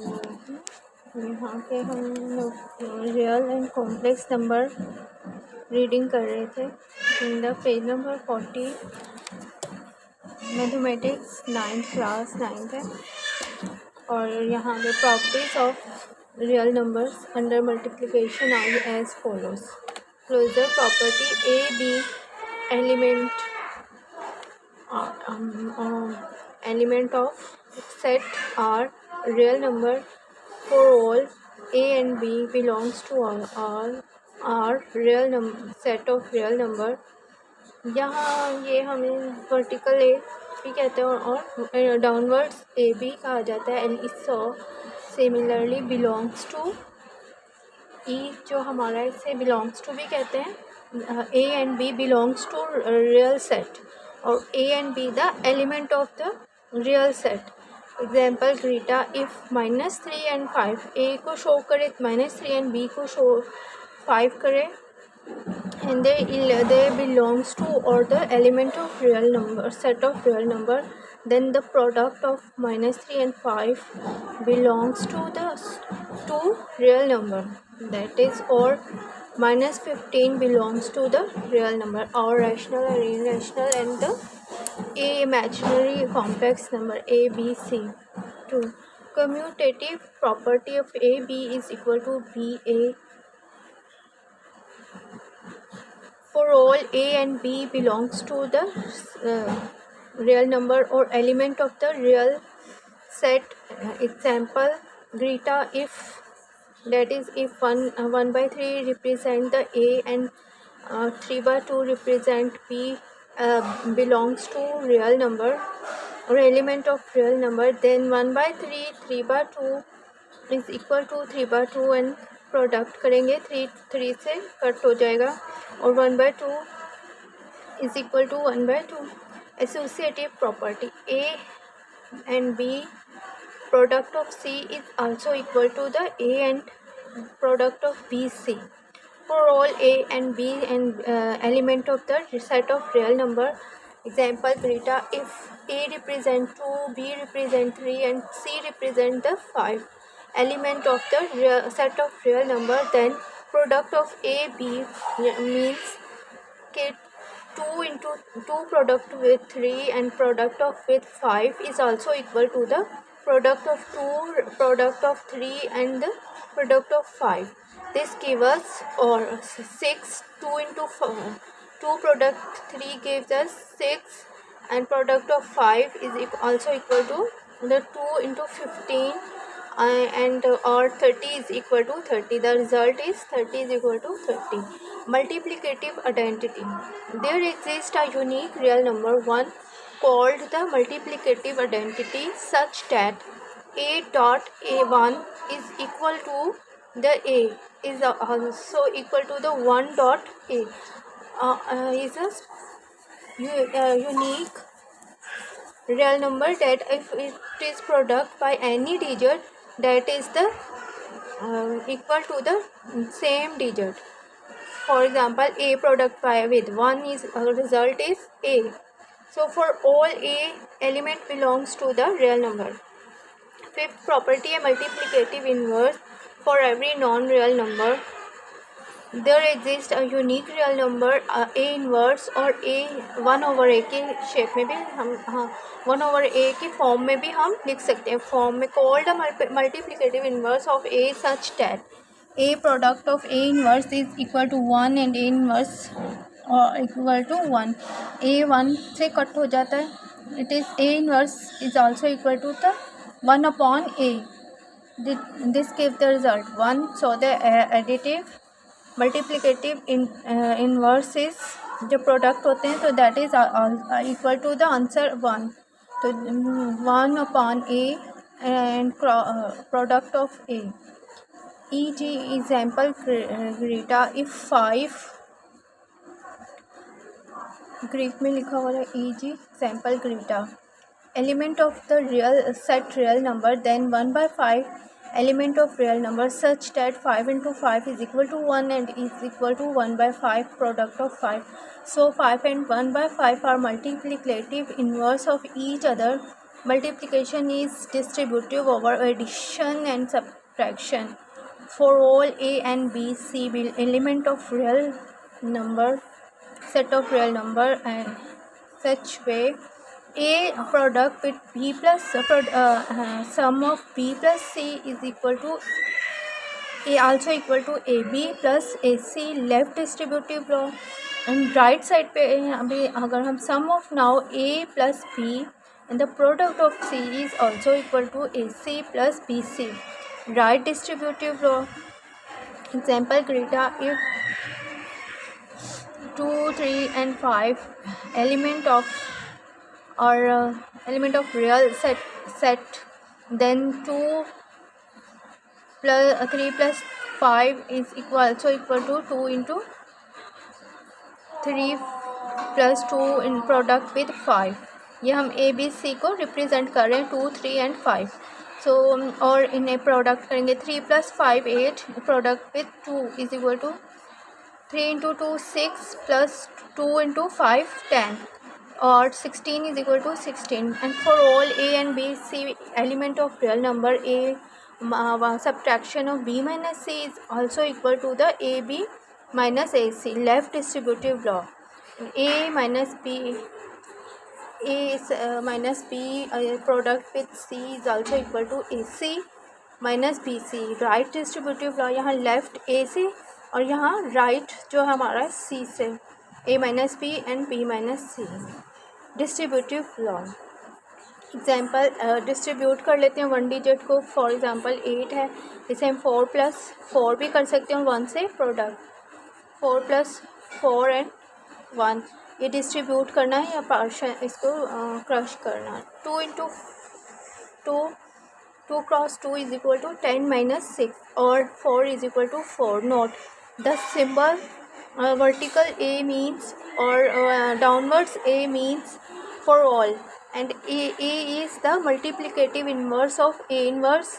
यहाँ पे हम लोग real and complex number reading कर रहे थे in the page number 40 mathematics 9th class 9th है। और यहाँ पे properties of real numbers under multiplication are as follows. Closure property A B element element of set are real number for all a and b belongs to all are real number set of real number। यहाँ ये हमें vertical ए भी कहते हैं और downwards A B कहा जाता है। एंड इसो सिमिलरली बिलोंग्स टू ई जो हमारा इसे बिलोंग्स टू भी कहते हैं। A and B belongs to real set और A and B the element of the real set. Example Greta if -3 and 5 A को शो करे -3 एंड बी को शो 5 करे and they belongs to or the element of real number set of real number, then the product of -3 and 5 belongs to the two real number, that is or -15 belongs to the real number or rational or irrational and the a imaginary complex number a b c. 2 commutative property of a b is equal to b a for all a and b belongs to the real number or element of the real set। Example Greta if that is if 1/3 represent the a and 3/2 represent b belongs to real number or element of real number, then 1/3 3/2 is equal to 3/2 and product करेंगे 3 से cut हो जाएगा और 1/2 is equal to 1/2। Associative property A and B product of C is also equal to the A and product of B C for all A and B and element of the set of real number. Example Greta if A represent 2 B represent 3 and C represent the 5 element of the set of real number, then product of a b means के 2 into 2 product with 3 and product of with 5 is also equal to the product of 2 product of 3 and the product of 5. This gives us or 6 2 into 4, 2 product 3 gives us 6 and product of 5 is also equal to the 2 into 15 and or 30 is equal to 30. The result is 30 is equal to 30. Multiplicative identity. There exists a unique real number 1 called the multiplicative identity such that a dot a1 is equal to the a is also equal to the 1 dot a is a unique real number that if it is product by any digit that is the equal to the same digit. For example a product by with 1 is result is a, so for all a element belongs to the real number. Fifth property, a multiplicative inverse for every non-real number. There exists a unique real number a inverse और a 1/a के shape में भी हम 1/a की form में भी हम लिख सकते हैं फॉर्म में called multiplicative inverse of a such that a product of a inverse is equal to 1 and a inverse equal to 1। a 1 से कट हो जाता है। It is a inverse is also equal to the 1/a। This gives the result 1। So the additive multiplicative inverse is जो product होते हैं तो that is equal to the answer 1। तो 1/a and product of a। E G example Greta if 5 Greek में लिखा हुआ है E G example ग्रीटा element of the real set real number, then 1/5 element of real number such that 5 into 5 is equal to 1 and is equal to 1/5 product of 5. So 5 and 1/5 are multiplicative inverse of each other multiplication is distributive over addition and subtraction. For all a and b, c be element of real number, set of real number, and such way a product with b plus sum of b plus c is equal to a also equal to ab plus ac. Left distributive law and right side पे अभी अगर हम sum of now a plus b and the product of c is also equal to ac plus bc. Right distributive law example Greta if 2, 3 and 5 element of element of real set, then 2 plus 3 plus 5 is also equal to 2 into 3 plus 2 in product with 5. ये हम A B C को represent कर रहे हैं 2, 3 and 5. सो और इन्हें product करेंगे 3 plus 5 8 product with 2 is equal to 3 into 2 6 plus 2 into 5 10 or 16 is equal to 16. And for all a and b, c element of real number, a subtraction of b minus c is also equal to the ab minus ac. Left distributive law, a minus b, a is minus b product with c is also equal to ac minus bc. Right distributive law यहाँ left a से और यहाँ right जो हमारा c से, a minus B and b minus C. Distributive law example distribute कर लेते हैं 1 डिजिट को. फॉर एग्जांपल 8 है, इसे हम 4 plus 4 भी कर सकते हैं 1 से प्रोडक्ट 4 plus 4 and 1. ये डिस्ट्रीब्यूट करना है या पार्शन इसको क्रश करना है. 2 into 2 cross 2 is equal to 10 minus 6 or 4 is equal to 4. Note the symbol vertical a means or downwards a means for all, and a is the multiplicative inverse of a inverse,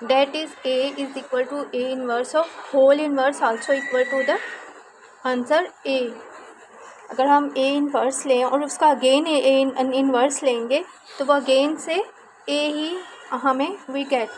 that is a is equal to a inverse of whole inverse also equal to the answer a. अगर हम a inverse लें और उसका again a inverse लेंगे तो वह again से a ही हमें वी गेट.